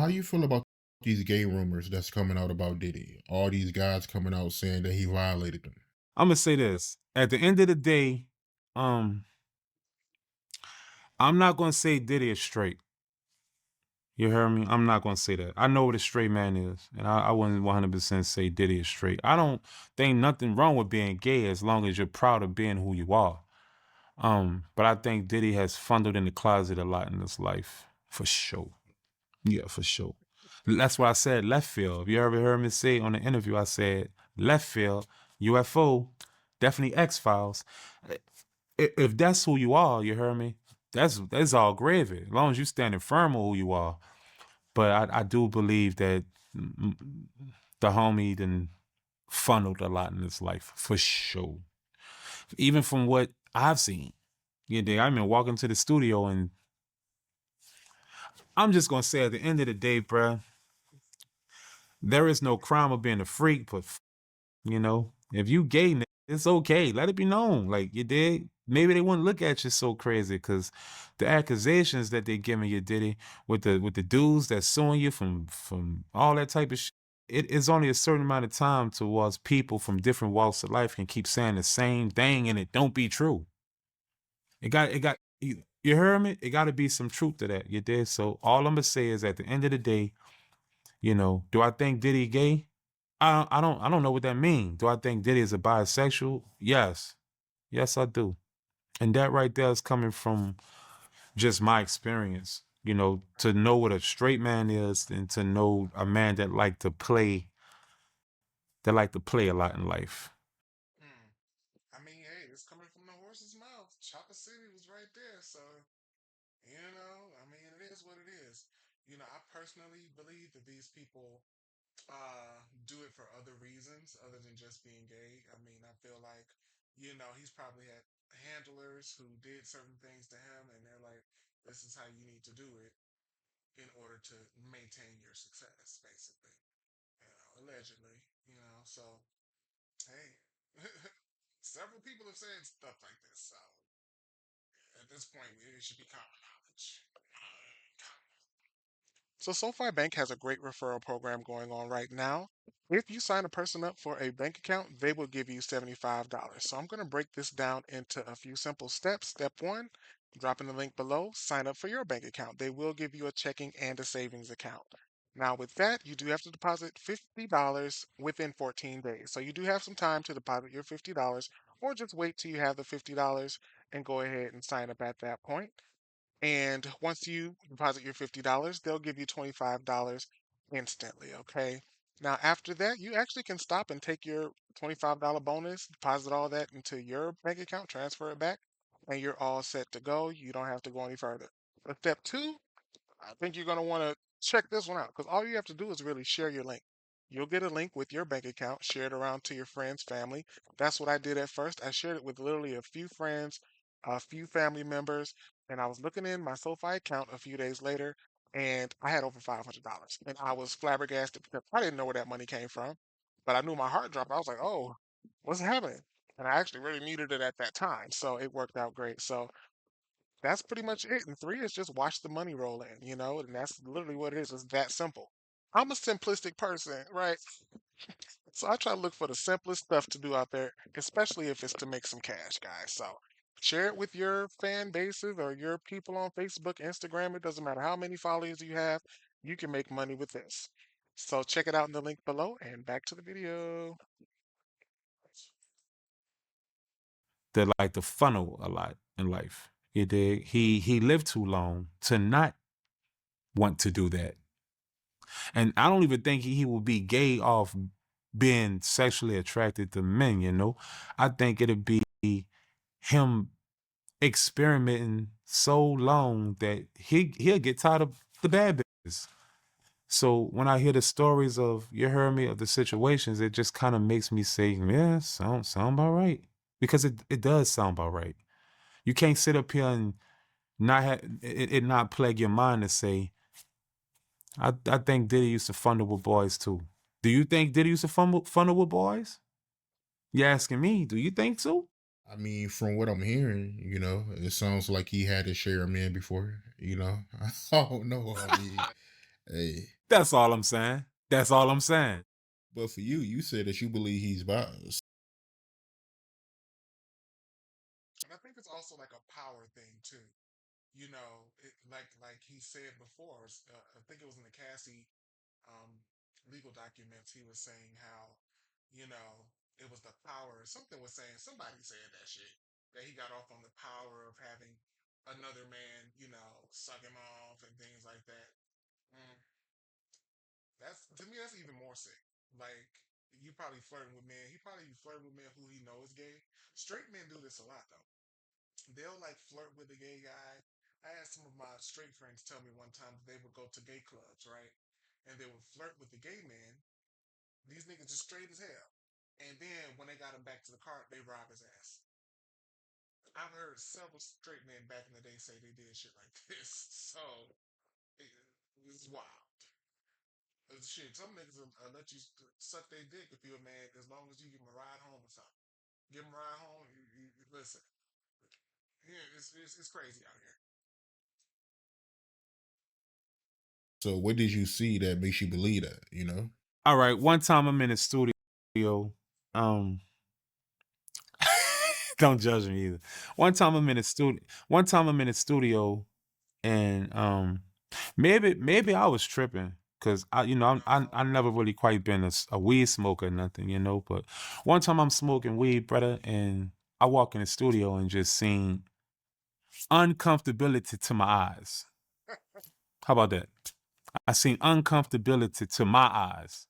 how you feel about these gay rumors that's coming out about Diddy? All these guys coming out saying that he violated them. I'm gonna say this. At the end of the day, um, I'm not gonna say Diddy is straight. You hear me? I'm not gonna say that. I know what a straight man is, and I wouldn't 100% say Diddy is straight. I don't think nothing wrong with being gay as long as you're proud of being who you are. But I think Diddy has fondled in the closet a lot in his life, for sure. Yeah, for sure. That's why I said left field. If you ever heard me say on the interview, I said left field, UFO, definitely X Files. If that's who you are, you heard me. That's all gravy. As long as you standing firm on who you are. But I do believe that the homie then funneled a lot in his life for sure. Even from what I've seen. Yeah, I mean, walking to the studio and I'm just gonna say at the end of the day, bruh, there is no crime of being a freak, but if you gay, it's okay. Let it be known. Like you did. Maybe they wouldn't look at you so crazy because the accusations that they giving you, Diddy, with the dudes that's suing you from all that type of shit. It is only a certain amount of time towards people from different walks of life can keep saying the same thing and it don't be true. You heard me? It got to be some truth to that. You did. So all I'm gonna say is at the end of the day, do I think Diddy gay? I don't know what that means. Do I think Diddy is a bisexual? Yes. Yes, I do. And that right there is coming from just my experience, to know what a straight man is and to know a man that like to play a lot in life. Mm. I mean, hey, it's coming from the horse's mouth. Chopper City was right there, so I mean, it is what it is. I personally believe that these people do it for other reasons other than just being gay. I mean, I feel like, he's probably had handlers who did certain things to him and they're like, this is how you need to do it in order to maintain your success, basically. Allegedly, so hey, several people have said stuff like this, so at this point it should be common knowledge. So SoFi Bank has a great referral program going on right now. If you sign a person up for a bank account, they will give you $75. So I'm going to break this down into a few simple steps. Step one, drop in the link below, sign up for your bank account. They will give you a checking and a savings account. Now, with that, you do have to deposit $50 within 14 days. So you do have some time to deposit your $50, or just wait till you have the $50 and go ahead and sign up at that point. And once you deposit your $50, they'll give you $25 instantly, okay? Now, after that, you actually can stop and take your $25 bonus, deposit all that into your bank account, transfer it back, and you're all set to go. You don't have to go any further. But step two, I think you're going to want to check this one out because all you have to do is really share your link. You'll get a link with your bank account, share it around to your friends, family. That's what I did at first. I shared it with literally a few friends, a few family members, and I was looking in my SoFi account a few days later, and I had over $500. And I was flabbergasted because I didn't know where that money came from, but I knew my heart dropped. I was like, oh, what's happening? And I actually really needed it at that time, so it worked out great. So that's pretty much it. And three is just watch the money roll in, and that's literally what it is. It's that simple. I'm a simplistic person, right? So I try to look for the simplest stuff to do out there, especially if it's to make some cash, guys. So share it with your fan bases or your people on Facebook, Instagram. It doesn't matter how many followers you have, you can make money with this. So check it out in the link below and back to the video. That like to funnel a lot in life. You dig? He lived too long to not want to do that. And I don't even think he will be gay off being sexually attracted to men. I think it'd be him experimenting so long that he'll get tired of the bad bitches. So when I hear the stories of of the situations, it just kind of makes me say, yeah, sound about right. Because it does sound about right. You can't sit up here and it not plague your mind to say, I think Diddy used to funnel with boys too. Do you think Diddy used to funnel with boys? You asking me? Do you think so? I mean, from what I'm hearing, it sounds like he had his share of men before. I don't know. I mean, Hey, That's all I'm saying. That's all I'm saying. but for you, you said that you believe he's biased. And I think it's also like a power thing too. You know, like he said before. I think it was in the Cassie um, legal documents. He was saying how, you know, it was the power. Something was saying somebody said that shit that he got off on the power of having another man, you know, suck him off and things like that. Mm, that's to me, that's even more sick. Like you probably flirting with men. He probably flirting with men who he knows gay. Straight men do this a lot though. They'll like flirt with a gay guy. I had some of my straight friends tell me one time that they would go to gay clubs, right? And they would flirt with the gay man. These niggas just straight as hell. And then when they got him back to the car, they rob his ass. I've heard several straight men back in the day say they did shit like this. So it, it's wild. Shit, some niggas will let you suck their dick if you're a man as long as you give them a ride home or something. Give them a ride home. Listen, yeah, it's crazy out here. So what did you see that makes you believe that? All right. One time I'm in the studio. Um, don't judge me either. One time I'm in the studio. One time I'm in the studio, and maybe I was tripping because I never really quite been a weed smoker or nothing, But one time I'm smoking weed, brother, and I walk in the studio and just seen uncomfortability to my eyes. How about that? I seen uncomfortability to my eyes.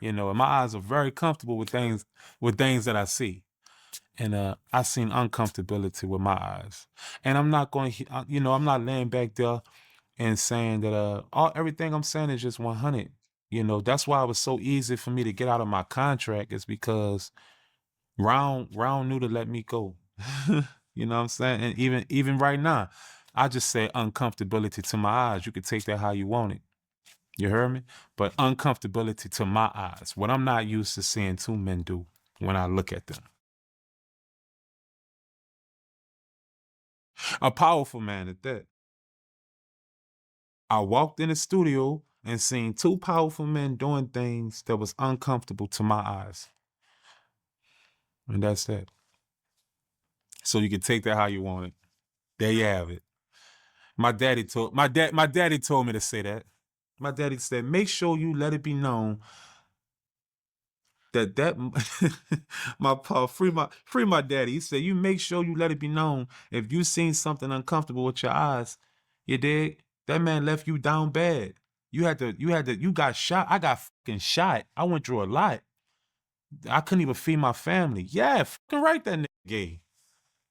Damn. And my eyes are very comfortable with things that I see. And I seen uncomfortability with my eyes. And I'm not going to, I'm not laying back there and saying that everything I'm saying is just 100. That's why it was so easy for me to get out of my contract, is because Round knew to let me go. You know what I'm saying? And even right now, I just say uncomfortability to my eyes. You could take that how you want it. You heard me? But uncomfortability to my eyes, what I'm not used to seeing two men do when I look at them. A powerful man at that. I walked in the studio and seen two powerful men doing things that was uncomfortable to my eyes. And that's that. So you can take that how you want it. There you have it. My daddy told me to say that. My daddy said, make sure you let it be known that my pa free my daddy. He said, you make sure you let it be known if you seen something uncomfortable with your eyes, you dig? That man left you down bad. You got shot. I got fucking shot. I went through a lot. I couldn't even feed my family. Yeah, fucking right, that nigga gay.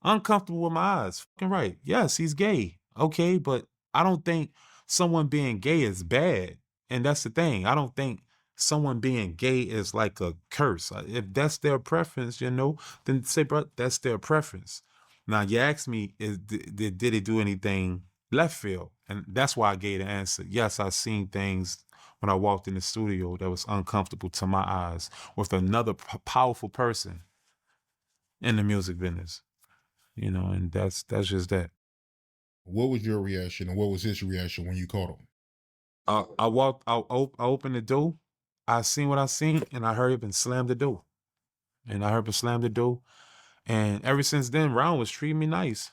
Uncomfortable with my eyes. Fucking right. Yes, he's gay. Okay, but I don't think someone being gay is bad. And that's the thing. I don't think someone being gay is like a curse. If that's their preference, then say, bro, that's their preference. Now, you ask me, did it do anything left field? And that's why I gave the answer. Yes, I seen things when I walked in the studio that was uncomfortable to my eyes with another powerful person in the music business. And that's just that. What was your reaction and what was his reaction when you caught him? I opened the door, I seen what I seen, and I hurried up and slammed the door. And ever since then, Round was treating me nice.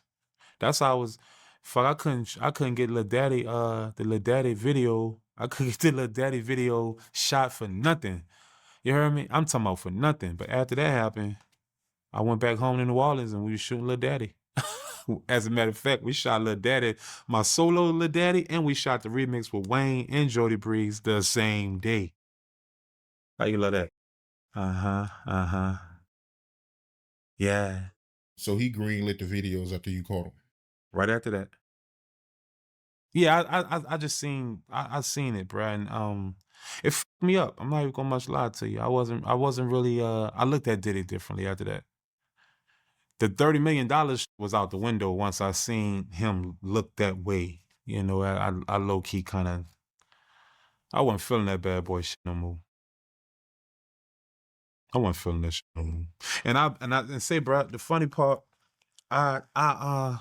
That's how I was. Fuck, I couldn't get Lil Daddy, the Lil Daddy video. I couldn't get the Lil Daddy video shot for nothing. You heard me? I'm talking about for nothing. But after that happened, I went back home to New Orleans and we was shooting Lil Daddy. As a matter of fact, we shot Lil Daddy, my solo Lil Daddy, and we shot the remix with Wayne and Jody Breeze the same day. How you love that? Uh-huh. Yeah. So he greenlit the videos after you caught him. Right after that. Yeah, I just seen I seen it, bro, and it fucked me up. I'm not even gonna much lie to you. I wasn't really I looked at Diddy differently after that. The $30 million was out the window once I seen him look that way. I low key kind of, I wasn't feeling that bad boy shit no more. I wasn't feeling that shit no more. And say, bro, the funny part, I'm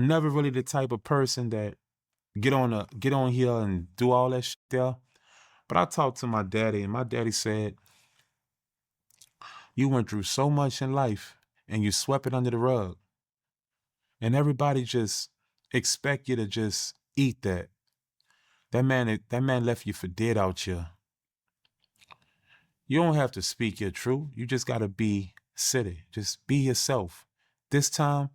never really the type of person that get on here and do all that shit there. But I talked to my daddy, and my daddy said, "You went through so much in life, and you swept it under the rug, and everybody just expect you to just eat that. That man left you for dead out here. You don't have to speak your truth. You just gotta be city. Just be yourself. This time,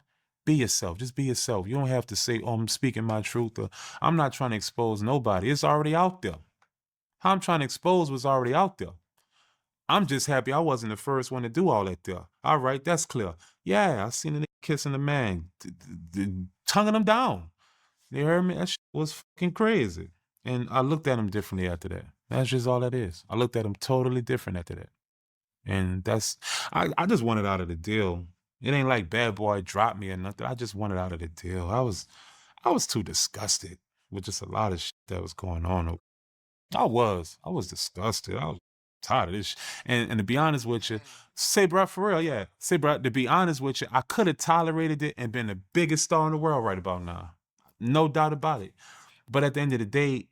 be yourself. Just be yourself. You don't have to say, oh, I'm speaking my truth, or I'm not trying to expose nobody. It's already out there. How I'm trying to expose was already out there. I'm just happy I wasn't the first one to do all that there. All right, that's clear. Yeah, I seen a nigga kissing a man, tonguing him down. You heard me? That shit was fucking crazy. And I looked at him differently after that. That's just all that is. I looked at him totally different after that. And I just wanted out of the deal. It ain't like Bad Boy dropped me or nothing. I just wanted out of the deal. I was too disgusted with just a lot of shit that was going on. I was disgusted. I was tired of this. And to be honest with you, Mm. say bro, for real, yeah. Say bro, to be honest with you, I could have tolerated it and been the biggest star in the world right about now. No doubt about it. But at the end of the day,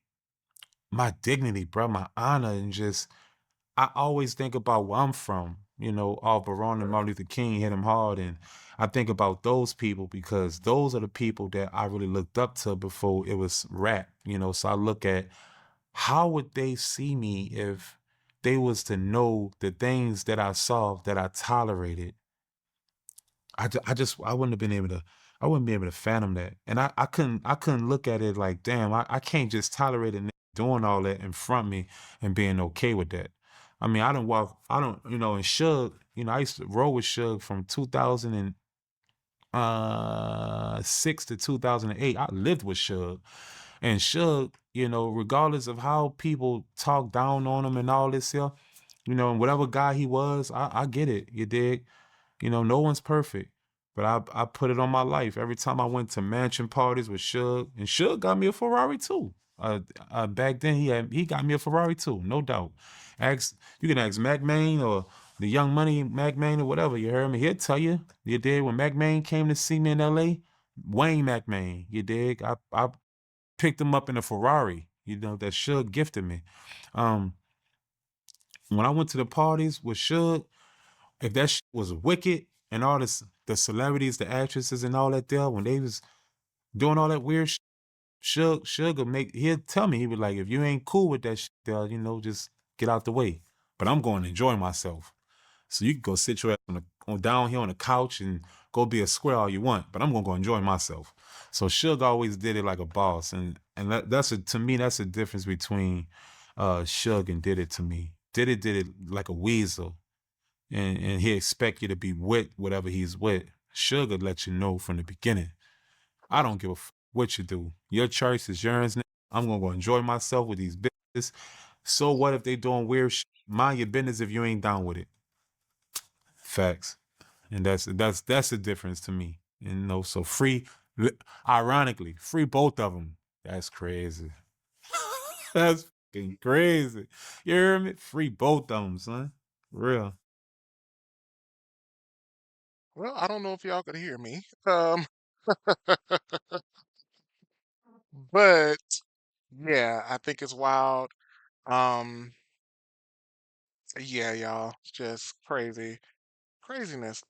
my dignity, bro, my honor, and just I always think about where I'm from. You know, all Baron and Martin Luther King hit him hard, and I think about those people because those are the people that I really looked up to before it was rap. You know, so I look at how would they see me if they was to know the things that I saw that I tolerated. I wouldn't have been able to I wouldn't be able to fathom that. And I couldn't look at it like, damn, I can't just tolerate a nigga doing all that in front of me and being okay with that. I mean, I don't, you know, and Suge, you know, I used to roll with Suge from 2006 to 2008. I lived with Suge. And Suge, you know, regardless of how people talk down on him and all this here, you know, and whatever guy he was, I get it. You dig? You know, no one's perfect. But I put it on my life. Every time I went to mansion parties with Suge, and Suge got me a Ferrari too. Back then he got me a Ferrari too, no doubt. You can ask Mac Main or the Young Money Mac Main or whatever. You heard me? He'll tell you. You did when Mac Main came to see me in L.A. Wayne Mac Main, you dig? I picked him up in a Ferrari. You know that Suge gifted me. Um, when I went to the parties with Suge, if that shit was wicked and all this, the celebrities, the actresses, and all that there, when they was doing all that weird shit, Suge would he'll tell me, he was like, if you ain't cool with that shit there, you know, just get out the way. But I'm going to enjoy myself. So you can go sit your ass down here on the couch and go be a square all you want, but I'm gonna go enjoy myself. So Suge always did it like a boss, and to me that's the difference between Suge and Did It to me. Did it like a weasel, and he expect you to be with whatever he's with. Suge would let you know from the beginning. I don't give a what you do. Your choice is yours. I'm gonna go enjoy myself with these bitches. So what if they doing weird shit? Mind your business if you ain't down with it. Facts. And that's the difference to me. You know, so ironically, free both of them. That's crazy. That's fucking crazy. You hear me? Free both of them, son. Real. Well, I don't know if y'all could hear me. But yeah, I think it's wild. Um, yeah, y'all, it's just crazy. Craziness.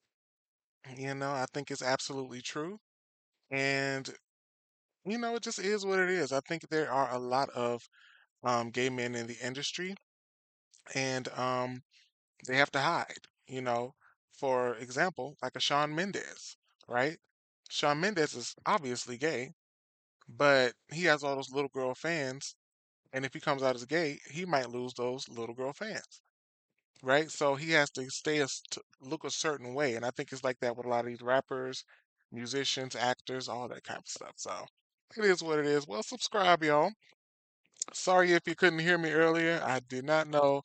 I think it's absolutely true. And, it just is what it is. I think there are a lot of gay men in the industry, and they have to hide, you know. For example, like a Shawn Mendes, right? Shawn Mendes is obviously gay, but he has all those little girl fans, and if he comes out as gay, he might lose those little girl fans, right? So he has to look a certain way, and I think it's like that with a lot of these rappers, musicians, actors, all that kind of stuff. So it is what it is. Well, subscribe, y'all. Sorry if you couldn't hear me earlier. I did not know.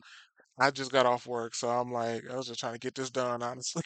I just got off work, so I'm like, I was just trying to get this done, honestly.